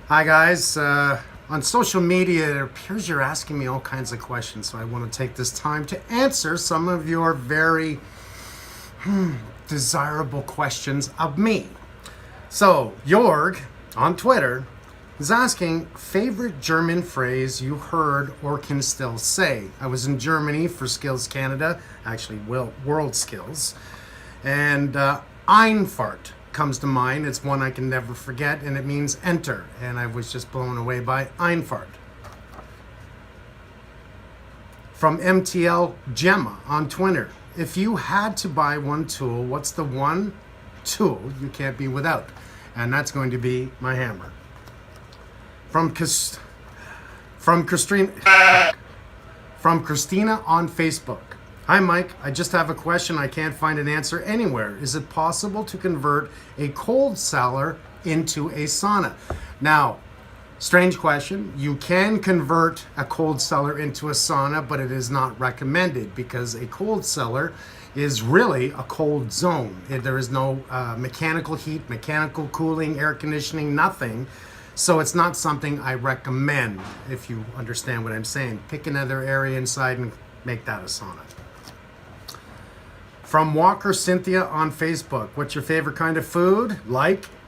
Hi guys, on social media it appears you're asking me all kinds of questions, so I want to take this time to answer some of your very desirable questions of me. So, Jorg on Twitter is asking favorite German phrase you heard or can still say. I was in Germany for Skills Canada, actually World Skills, and Einfahrt comes to mind. It's one I can never forget, and it means enter. And I was just blown away by Einfahrt. From MTL Gemma on Twitter. If you had to buy one tool, what's the one tool you can't be without? And that's going to be my hammer. From Christina on Facebook. Hi Mike, I just have a question. I can't find an answer anywhere. Is it possible to convert a cold cellar into a sauna? Now, strange question. You can convert a cold cellar into a sauna, but it is not recommended because a cold cellar is really a cold zone. There is no mechanical heat, mechanical cooling, air conditioning, nothing. So it's not something I recommend, if you understand what I'm saying. Pick another area inside and make that a sauna. From Walker Cynthia on Facebook. What's your favorite kind of food?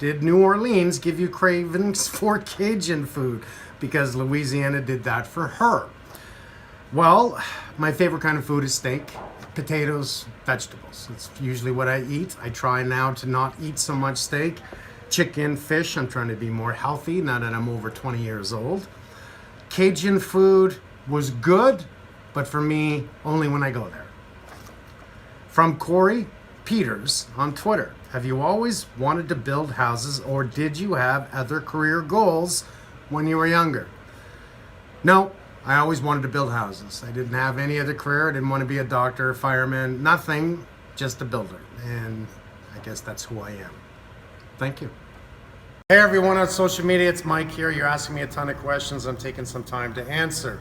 Did New Orleans give you cravings for Cajun food? Because Louisiana did that for her. Well, my favorite kind of food is steak, potatoes, vegetables. It's usually what I eat. I try now to not eat so much steak. Chicken, fish, I'm trying to be more healthy now that I'm over 20 years old. Cajun food was good, but for me, only when I go there. From Corey Peters on Twitter. Have you always wanted to build houses, or did you have other career goals when you were younger? No, I always wanted to build houses. I didn't have any other career. I didn't want to be a doctor, fireman, nothing, just a builder. And I guess that's who I am. Thank you. Hey everyone on social media, it's Mike here. You're asking me a ton of questions. I'm taking some time to answer.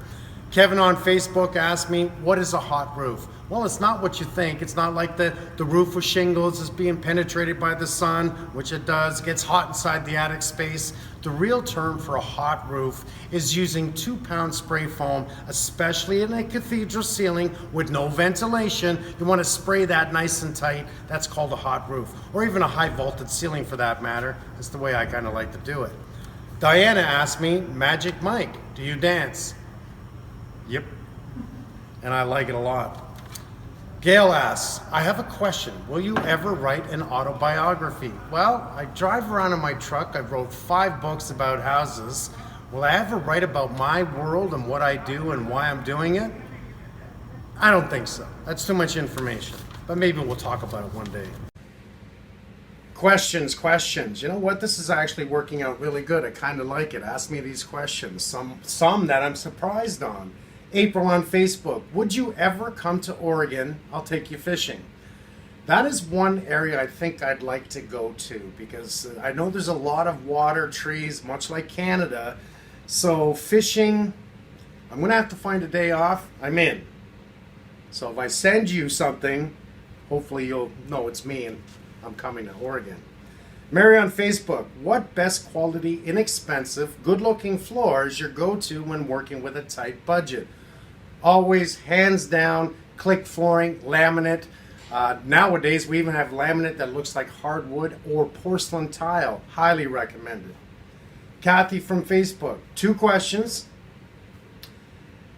Kevin on Facebook asked me, what is a hot roof? Well, it's not what you think. It's not like the roof with shingles is being penetrated by the sun, which it does. It gets hot inside the attic space. The real term for a hot roof is using 2-pound spray foam, especially in a cathedral ceiling with no ventilation. You want to spray that nice and tight. That's called a hot roof, or even a high vaulted ceiling for that matter. That's the way I kind of like to do it. Diana asked me, Magic Mike, do you dance? Yep, and I like it a lot. Gail asks, I have a question. Will you ever write an autobiography? Well, I drive around in my truck. I wrote 5 books about houses. Will I ever write about my world and what I do and why I'm doing it? I don't think so. That's too much information. But maybe we'll talk about it one day. Questions. You know what? This is actually working out really good. I kind of like it. Ask me these questions. Some that I'm surprised on. April on Facebook. Would you ever come to Oregon? I'll take you fishing. That is one area I think I'd like to go to because I know there's a lot of water, trees, much like Canada. So fishing, I'm going to have to find a day off. I'm in. So if I send you something, hopefully you'll know it's me and I'm coming to Oregon. Mary on Facebook. What best quality, inexpensive, good-looking floor is your go-to when working with a tight budget? Always, hands down, click flooring, laminate. Nowadays, we even have laminate that looks like hardwood or porcelain tile. Highly recommended. Kathy from Facebook. 2 questions.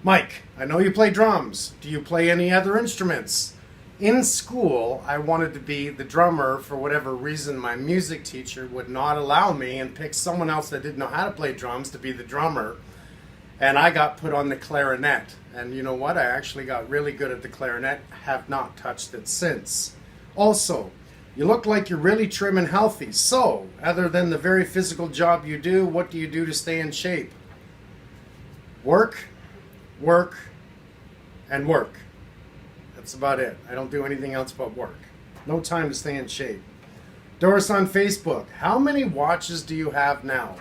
Mike, I know you play drums. Do you play any other instruments? In school, I wanted to be the drummer. For whatever reason, my music teacher would not allow me and pick someone else that didn't know how to play drums to be the drummer. And I got put on the clarinet. And you know what? I actually got really good at the clarinet. Have not touched it since. Also, you look like you're really trim and healthy. So, other than the very physical job you do, what do you do to stay in shape? Work, work, and work. That's about it. I don't do anything else but work. No time to stay in shape. Doris on Facebook. How many watches do you have now?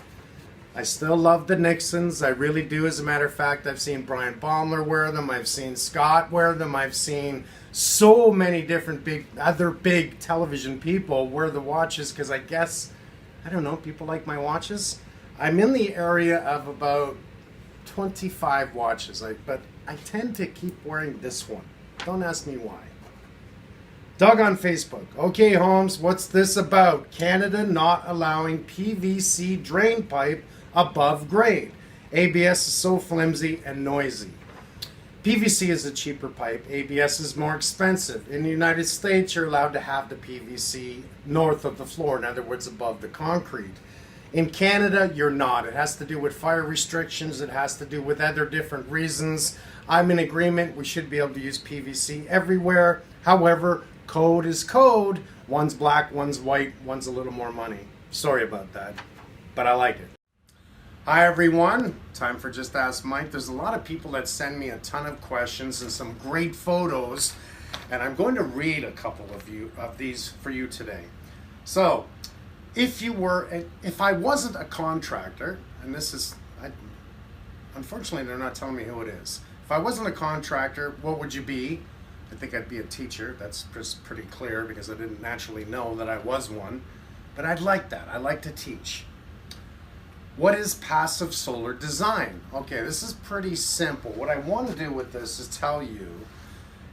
I still love the Nixons. I really do. As a matter of fact, I've seen Brian Baumler wear them. I've seen Scott wear them. I've seen so many different other big television people wear the watches because I guess, I don't know, people like my watches. I'm in the area of about 25 watches, but I tend to keep wearing this one. Don't ask me why. Doug on Facebook. Okay, Holmes, what's this about? Canada not allowing PVC drain pipe above grade. ABS is so flimsy and noisy. PVC is a cheaper pipe. ABS is more expensive. In the United States, you're allowed to have the PVC north of the floor, in other words, above the concrete. In Canada, you're not. It has to do with fire restrictions. It has to do with other different reasons. I'm in agreement. We should be able to use PVC everywhere. However, code is code. One's black, one's white, one's a little more money. Sorry about that, but I like it. Hi everyone, time for Just Ask Mike. There's a lot of people that send me a ton of questions and some great photos, and I'm going to read a couple of these for you today. So, if I wasn't a contractor, and unfortunately they're not telling me who it is. If I wasn't a contractor, what would you be? I think I'd be a teacher. That's just pretty clear because I didn't naturally know that I was one, but I'd like that. I like to teach. What is passive solar design? Okay, this is pretty simple. What I want to do with this is tell you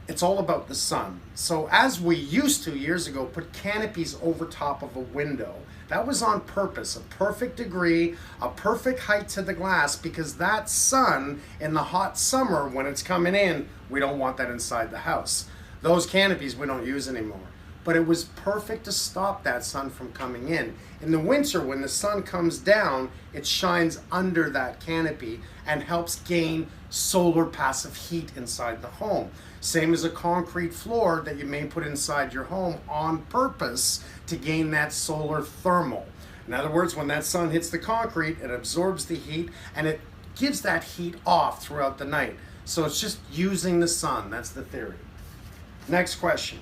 it's all about the sun. So as we used to years ago, put canopies over top of a window. That was on purpose, a perfect degree, a perfect height to the glass, because that sun in the hot summer when it's coming in, we don't want that inside the house. Those canopies we don't use anymore. But it was perfect to stop that sun from coming in. In the winter, when the sun comes down, it shines under that canopy and helps gain solar passive heat inside the home. Same as a concrete floor that you may put inside your home on purpose to gain that solar thermal. In other words, when that sun hits the concrete, it absorbs the heat and it gives that heat off throughout the night. So it's just using the sun. That's the theory. Next question.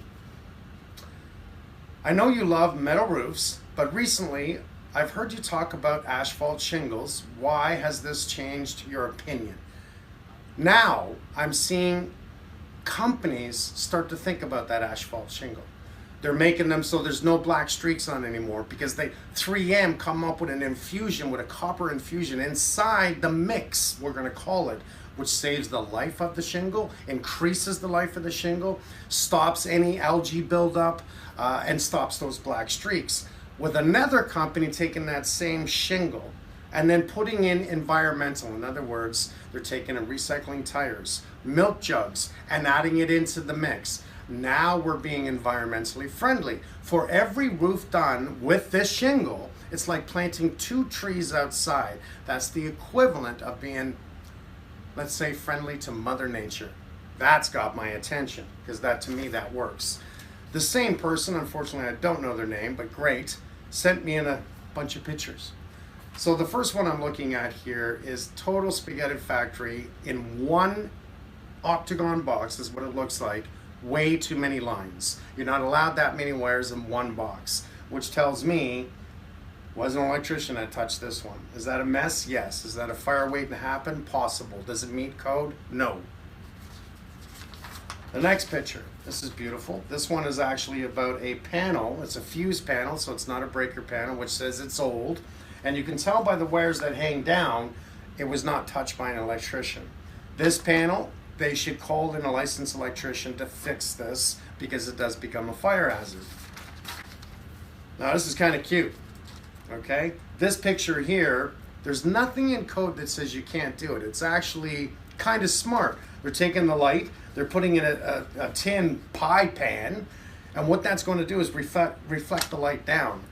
I know you love metal roofs, but recently I've heard you talk about asphalt shingles. Why has this changed your opinion? Now I'm seeing companies start to think about that asphalt shingle. They're making them so there's no black streaks on anymore because 3M come up with an infusion, with a copper infusion inside the mix, we're going to call it, which saves the life of the shingle, increases the life of the shingle, stops any algae buildup, and stops those black streaks. With another company taking that same shingle and then putting in environmental, in other words, they're taking and recycling tires, milk jugs, and adding it into the mix. Now we're being environmentally friendly. For every roof done with this shingle, it's like planting 2 trees outside. That's the equivalent of being, let's say, friendly to Mother Nature. That's got my attention, because to me, that works. The same person, unfortunately I don't know their name, but great, sent me in a bunch of pictures. So the first one I'm looking at here is Total Spaghetti Factory in one octagon box. This is what it looks like. Way too many lines. You're not allowed that many wires in one box, which tells me was an electrician that touched this one. Is that a mess? Yes. Is that a fire waiting to happen? Possible. Does it meet code? No. The next picture. This is beautiful. This one is actually about a panel. It's a fuse panel, so it's not a breaker panel, which says it's old. And you can tell by the wires that hang down, it was not touched by an electrician. This panel, they should call in a licensed electrician to fix this because it does become a fire hazard. Now this is kind of cute. Okay, this picture here, there's nothing in code that says you can't do it. It's actually kind of smart. They're taking the light, they're putting in a tin pie pan, and what that's going to do is reflect the light down.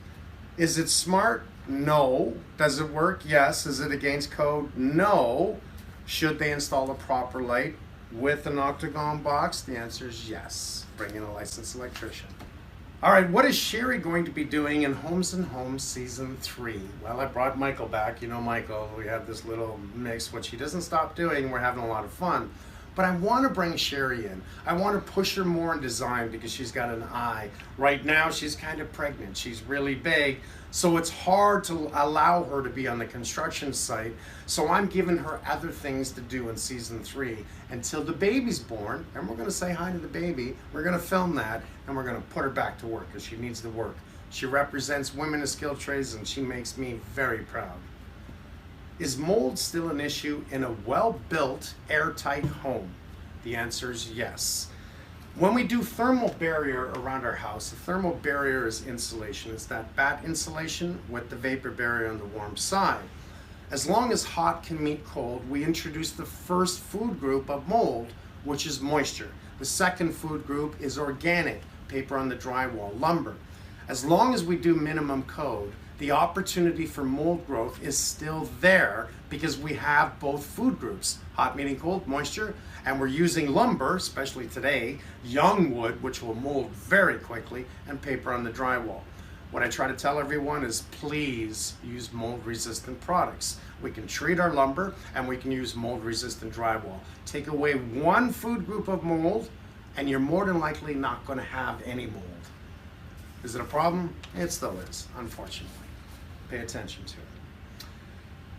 Is it smart? No. Does it work? Yes. Is it against code? No. Should they install a proper light with an octagon box? The answer is yes. Bring in a licensed electrician. All right, what is Sherry going to be doing in Holmes & Holmes Season 3? Well, I brought Michael back. You know Michael, we have this little mix, which he doesn't stop doing. We're having a lot of fun. But I want to bring Sherry in. I want to push her more in design because she's got an eye. Right now, she's kind of pregnant. She's really big. So it's hard to allow her to be on the construction site. So I'm giving her other things to do in Season 3 until the baby's born. And we're going to say hi to the baby. We're going to film that. And we're going to put her back to work because she needs to work. She represents women in skilled trades and she makes me very proud. Is mold still an issue in a well-built, airtight home? The answer is yes. When we do thermal barrier around our house, the thermal barrier is insulation. It's that batt insulation with the vapor barrier on the warm side. As long as hot can meet cold, we introduce the first food group of mold, which is moisture. The second food group is organic, paper on the drywall, lumber. As long as we do minimum code, the opportunity for mold growth is still there because we have both food groups, hot meaning cold, moisture, and we're using lumber, especially today, young wood, which will mold very quickly, and paper on the drywall. What I try to tell everyone is please use mold resistant products. We can treat our lumber and we can use mold resistant drywall. Take away one food group of mold and you're more than likely not going to have any mold. Is it a problem? It still is, unfortunately. Pay attention to it.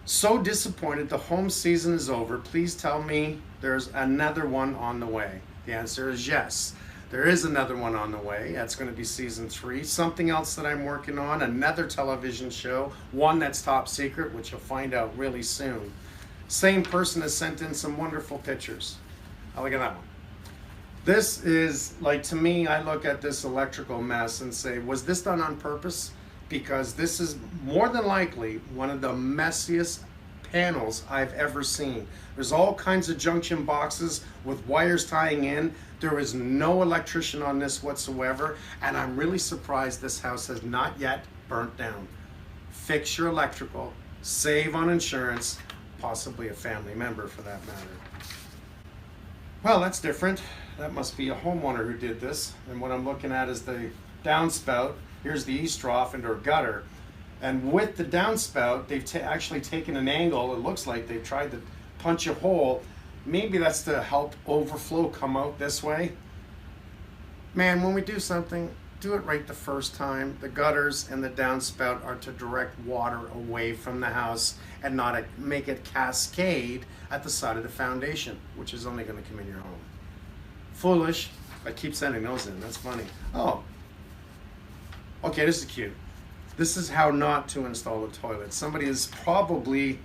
So disappointed the home season is over. Please tell me there's another one on the way. The answer is yes. There is another one on the way. That's going to be season 3. Something else that I'm working on, another television show, one that's top secret, which you'll find out really soon. Same person has sent in some wonderful pictures. Oh, look at that one. This is, like, to me, I look at this electrical mess and say, was this done on purpose? Because this is more than likely one of the messiest panels I've ever seen. There's all kinds of junction boxes with wires tying in. There is no electrician on this whatsoever, and I'm really surprised this house has not yet burnt down. Fix your electrical, save on insurance, possibly a family member for that matter. Well, that's different. That must be a homeowner who did this, and what I'm looking at is the downspout. Here's the east trough into a gutter. And with the downspout, they've actually taken an angle. It looks like they've tried to punch a hole. Maybe that's to help overflow come out this way. Man, when we do something, do it right the first time. The gutters and the downspout are to direct water away from the house and not make it cascade at the side of the foundation, which is only going to come in your home. Foolish. I keep sending those in. That's funny. Oh. Okay, this is cute. This is how not to install a toilet. Somebody is probably,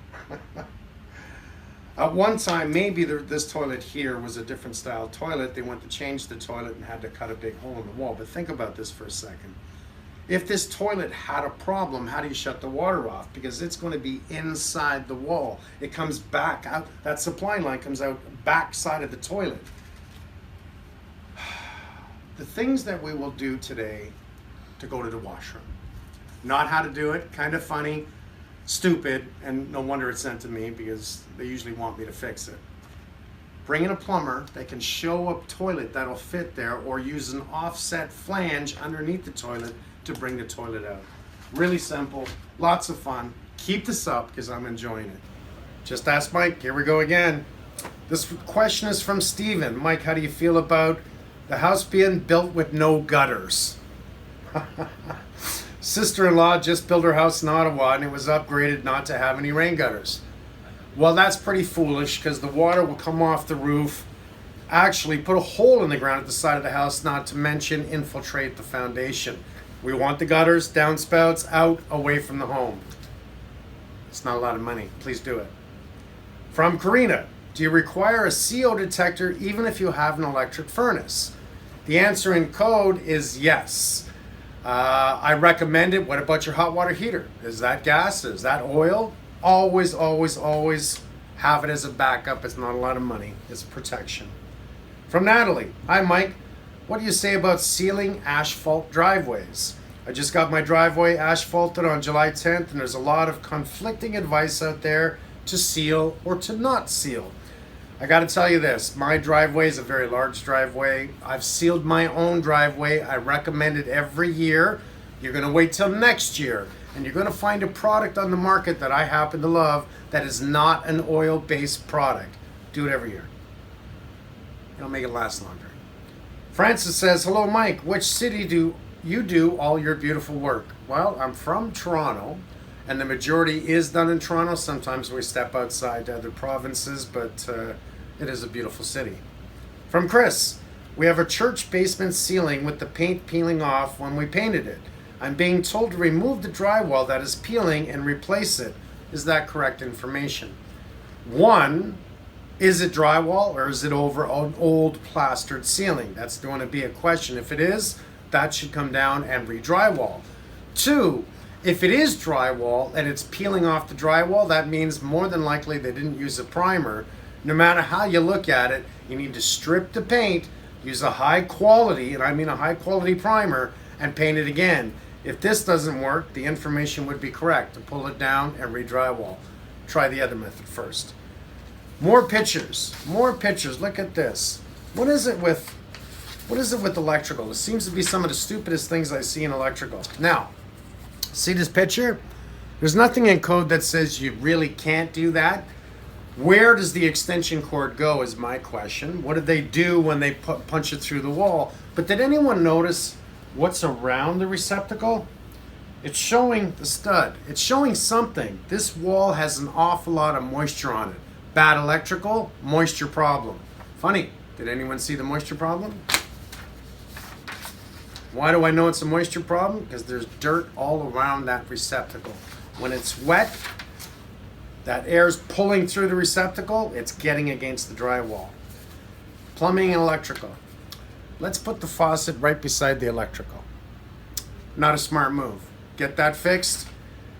at one time, maybe this toilet here was a different style toilet. They went to change the toilet and had to cut a big hole in the wall. But think about this for a second. If this toilet had a problem, how do you shut the water off? Because it's going to be inside the wall. It comes back out. That supply line comes out back side of the toilet. The things that we will do today to go to the washroom. Not how to do it, kind of funny, stupid, and no wonder it's sent to me because they usually want me to fix it. Bring in a plumber that can show a toilet that'll fit there or use an offset flange underneath the toilet to bring the toilet out. Really simple, lots of fun. Keep this up because I'm enjoying it. Just ask Mike, here we go again. This question is from Steven. Mike, how do you feel about the house being built with no gutters? Sister-in-law just built her house in Ottawa and it was upgraded not to have any rain gutters. Well, that's pretty foolish because the water will come off the roof, actually put a hole in the ground at the side of the house, not to mention infiltrate the foundation. We want the gutters, downspouts out, away from the home. It's not a lot of money. Please do it. From Karina, do you require a CO detector even if you have an electric furnace? The answer in code is yes. I recommend it. What about your hot water heater? Is that gas? Is that oil? Always, always, always have it as a backup. It's not a lot of money. It's protection. From Natalie. Hi, Mike. What do you say about sealing asphalt driveways? I just got my driveway asphalted on July 10th, and there's a lot of conflicting advice out there to seal or to not seal. I got to tell you this, my driveway is a very large driveway. I've sealed my own driveway. I recommend it every year. You're going to wait till next year, and you're going to find a product on the market that I happen to love that is not an oil-based product. Do it every year. It'll make it last longer. Francis says, hello, Mike. Which city do you do all your beautiful work? Well, I'm from Toronto, and the majority is done in Toronto. Sometimes we step outside to other provinces, but it is a beautiful city. From Chris, we have a church basement ceiling with the paint peeling off when we painted it. I'm being told to remove the drywall that is peeling and replace it. Is that correct information? One, is it drywall or is it over an old plastered ceiling? That's going to be a question. If it is, that should come down and re-drywall. Two, if it is drywall and it's peeling off the drywall, that means more than likely they didn't use a primer. No matter how you look at it, you need to strip the paint, use a high quality, and I mean a high quality primer, and paint it again. If this doesn't work, the information would be correct to pull it down and re-drywall. Try the other method first. More pictures. Look at this. What is it with electrical? It seems to be some of the stupidest things I see in electrical. Now, see this picture? There's nothing in code that says you really can't do that. Where does the extension cord go is my question. What did they do when they punch it through the wall? But did anyone notice what's around the receptacle? It's showing the stud. It's showing something. This wall has an awful lot of moisture on it. Bad electrical, moisture problem. Funny, did anyone see the moisture problem? Why do I know it's a moisture problem? Because there's dirt all around that receptacle. When it's wet, that air's pulling through the receptacle, it's getting against the drywall. Plumbing and electrical. Let's put the faucet right beside the electrical. Not a smart move. Get that fixed,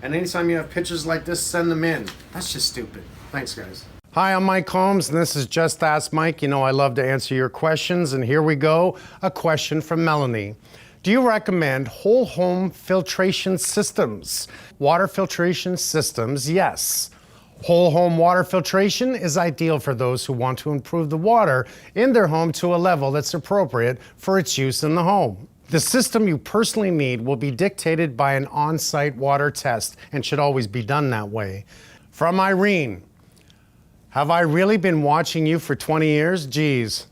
and anytime you have pictures like this, send them in. That's just stupid. Thanks, guys. Hi, I'm Mike Holmes, and this is Just Ask Mike. You know I love to answer your questions, and here we go. A question from Melanie. Do you recommend whole home filtration systems? Water filtration systems, yes. Whole home water filtration is ideal for those who want to improve the water in their home to a level that's appropriate for its use in the home. The system you personally need will be dictated by an on-site water test and should always be done that way. From Irene, have I really been watching you for 20 years? Geez.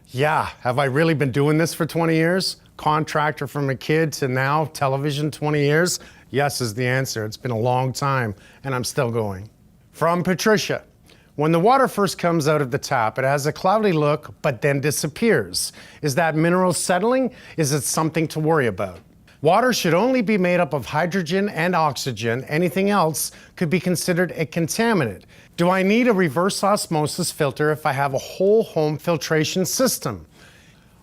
Yeah, have I really been doing this for 20 years? Contractor from a kid to now, television 20 years? Yes is the answer. It's been a long time, and I'm still going. From Patricia. When the water first comes out of the tap, it has a cloudy look, but then disappears. Is that mineral settling? Is it something to worry about? Water should only be made up of hydrogen and oxygen. Anything else could be considered a contaminant. Do I need a reverse osmosis filter if I have a whole home filtration system?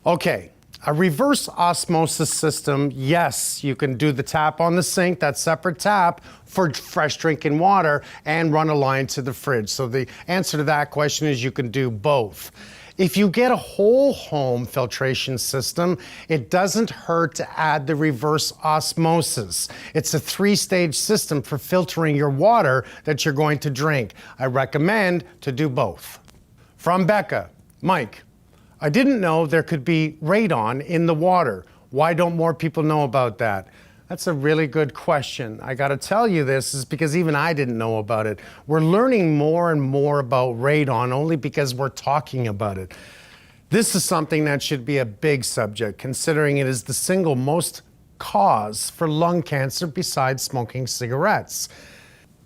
Okay. A reverse osmosis system, yes, you can do the tap on the sink, that separate tap for fresh drinking water, and run a line to the fridge. So the answer to that question is you can do both. If you get a whole home filtration system, it doesn't hurt to add the reverse osmosis. It's a 3-stage system for filtering your water that you're going to drink. I recommend to do both. From Becca, Mike. I didn't know there could be radon in the water. Why don't more people know about that? That's a really good question. I gotta tell you this is because even I didn't know about it. We're learning more and more about radon only because we're talking about it. This is something that should be a big subject, considering it is the single most cause for lung cancer besides smoking cigarettes.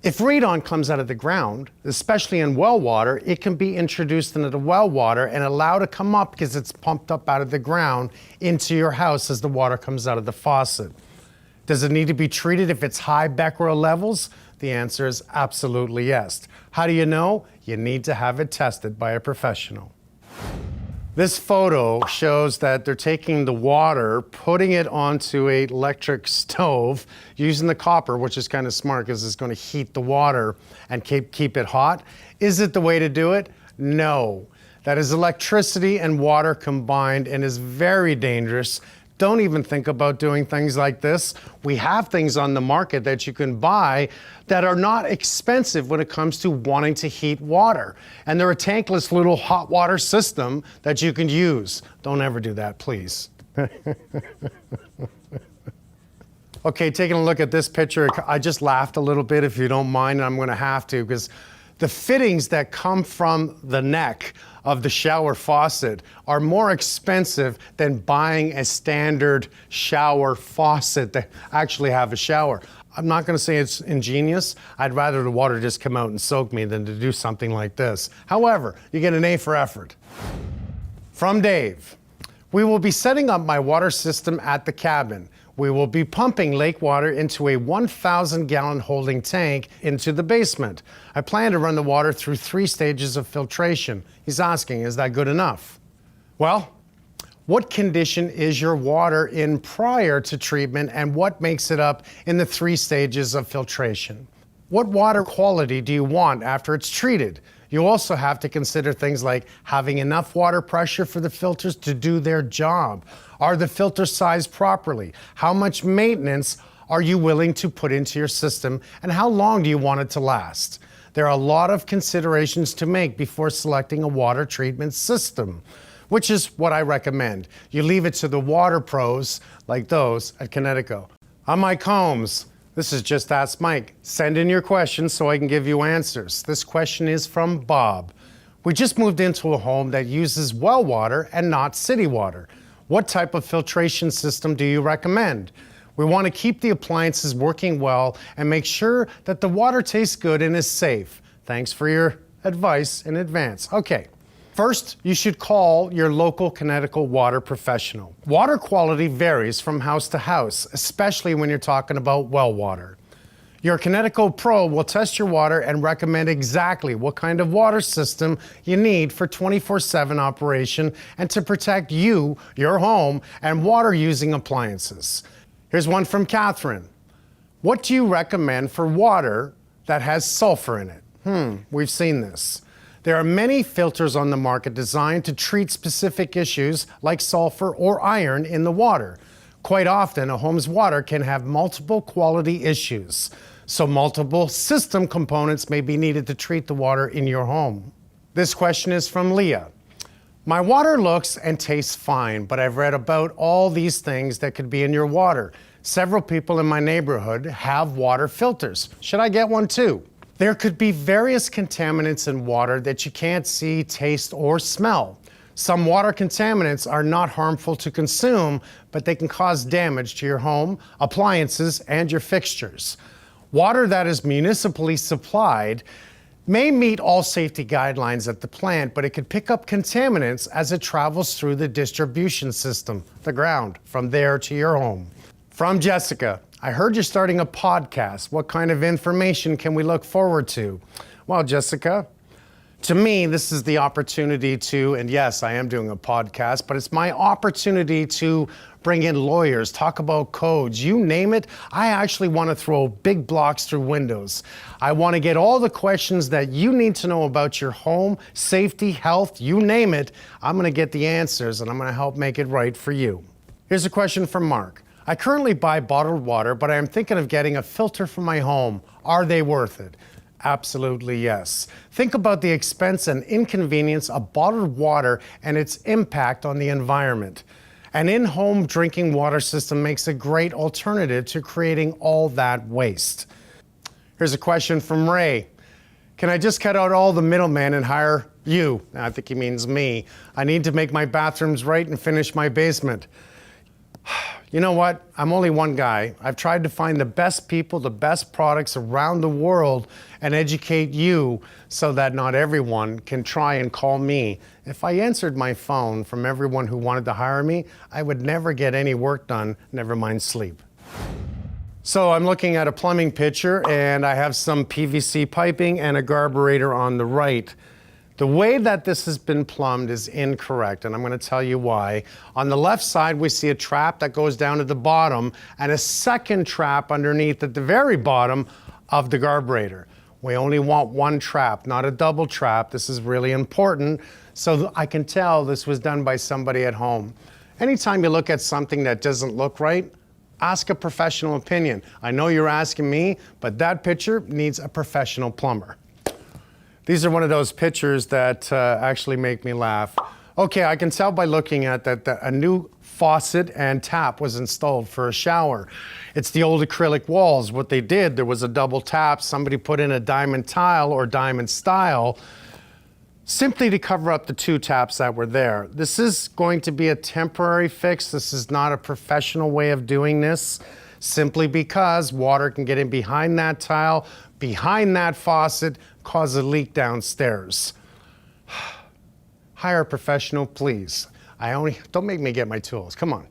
If radon comes out of the ground, especially in well water, it can be introduced into the well water and allowed to come up because it's pumped up out of the ground into your house as the water comes out of the faucet. Does it need to be treated if it's high becquerel levels? The answer is absolutely yes. How do you know? You need to have it tested by a professional. This photo shows that they're taking the water, putting it onto an electric stove, using the copper, which is kind of smart because it's going to heat the water and keep it hot. Is it the way to do it? No. That is electricity and water combined and is very dangerous. Don't even think about doing things like this. We have things on the market that you can buy that are not expensive when it comes to wanting to heat water. And they're a tankless little hot water system that you can use. Don't ever do that, please. Okay, taking a look at this picture, I just laughed a little bit if you don't mind, and I'm gonna have to, because the fittings that come from the neck of the shower faucet are more expensive than buying a standard shower faucet that actually have a shower. I'm not gonna say it's ingenious. I'd rather the water just come out and soak me than to do something like this. However, you get an A for effort. From Dave, we will be setting up my water system at the cabin. we will be pumping lake water into a 1,000-gallon holding tank into the basement. I plan to run the water through 3 stages of filtration. He's asking, is that good enough? Well, what condition is your water in prior to treatment, and what makes it up in the 3 stages of filtration? What water quality do you want after it's treated? You also have to consider things like having enough water pressure for the filters to do their job. Are the filters sized properly? How much maintenance are you willing to put into your system, and how long do you want it to last? There are a lot of considerations to make before selecting a water treatment system, which is what I recommend. You leave it to the water pros like those at Connecticut. I'm Mike Holmes. This is Just Ask Mike. Send in your questions so I can give you answers. This question is from Bob. We just moved into a home that uses well water and not city water. What type of filtration system do you recommend? We want to keep the appliances working well and make sure that the water tastes good and is safe. Thanks for your advice in advance. Okay. First, you should call your local Connecticut water professional. Water quality varies from house to house, especially when you're talking about well water. Your Connecticut pro will test your water and recommend exactly what kind of water system you need for 24/7 operation and to protect you, your home, and water-using appliances. Here's one from Catherine. What do you recommend for water that has sulfur in it? We've seen this. There are many filters on the market designed to treat specific issues like sulfur or iron in the water. Quite often, a home's water can have multiple quality issues, so multiple system components may be needed to treat the water in your home. This question is from Leah. My water looks and tastes fine, but I've read about all these things that could be in your water. Several people in my neighborhood have water filters. Should I get one too? There could be various contaminants in water that you can't see, taste, or smell. Some water contaminants are not harmful to consume, but they can cause damage to your home, appliances, and your fixtures. Water that is municipally supplied may meet all safety guidelines at the plant, but it could pick up contaminants as it travels through the distribution system, the ground, from there to your home. From Jessica. I heard you're starting a podcast. What kind of information can we look forward to? Well, Jessica, to me, this is the opportunity to, and yes, I am doing a podcast, but it's my opportunity to bring in lawyers, talk about codes, you name it. I actually want to throw big blocks through windows. I want to get all the questions that you need to know about your home, safety, health, you name it. I'm going to get the answers and I'm going to help make it right for you. Here's a question from Mark. I currently buy bottled water, but I am thinking of getting a filter for my home. Are they worth it? Absolutely yes. Think about the expense and inconvenience of bottled water and its impact on the environment. An in-home drinking water system makes a great alternative to creating all that waste. Here's a question from Ray. Can I just cut out all the middlemen and hire you? I think he means me. I need to make my bathrooms right and finish my basement. You know what? I'm only one guy. I've tried to find the best people, the best products around the world and educate you so that not everyone can try and call me. If I answered my phone from everyone who wanted to hire me, I would never get any work done, never mind sleep. So I'm looking at a plumbing picture and I have some PVC piping and a carburetor on the right. The way that this has been plumbed is incorrect, and I'm going to tell you why. On the left side, we see a trap that goes down to the bottom and a second trap underneath at the very bottom of the carburetor. We only want one trap, not a double trap. This is really important, so I can tell this was done by somebody at home. Anytime you look at something that doesn't look right, ask a professional opinion. I know you're asking me, but that picture needs a professional plumber. These are one of those pictures that actually make me laugh. Okay, I can tell by looking at that a new faucet and tap was installed for a shower. It's the old acrylic walls. What they did, there was a double tap. Somebody put in a diamond tile or diamond style simply to cover up the 2 taps that were there. This is going to be a temporary fix. This is not a professional way of doing this, simply because water can get in behind that tile, behind that faucet, cause a leak downstairs. Hire a professional, please. Don't make me get my tools. Come on.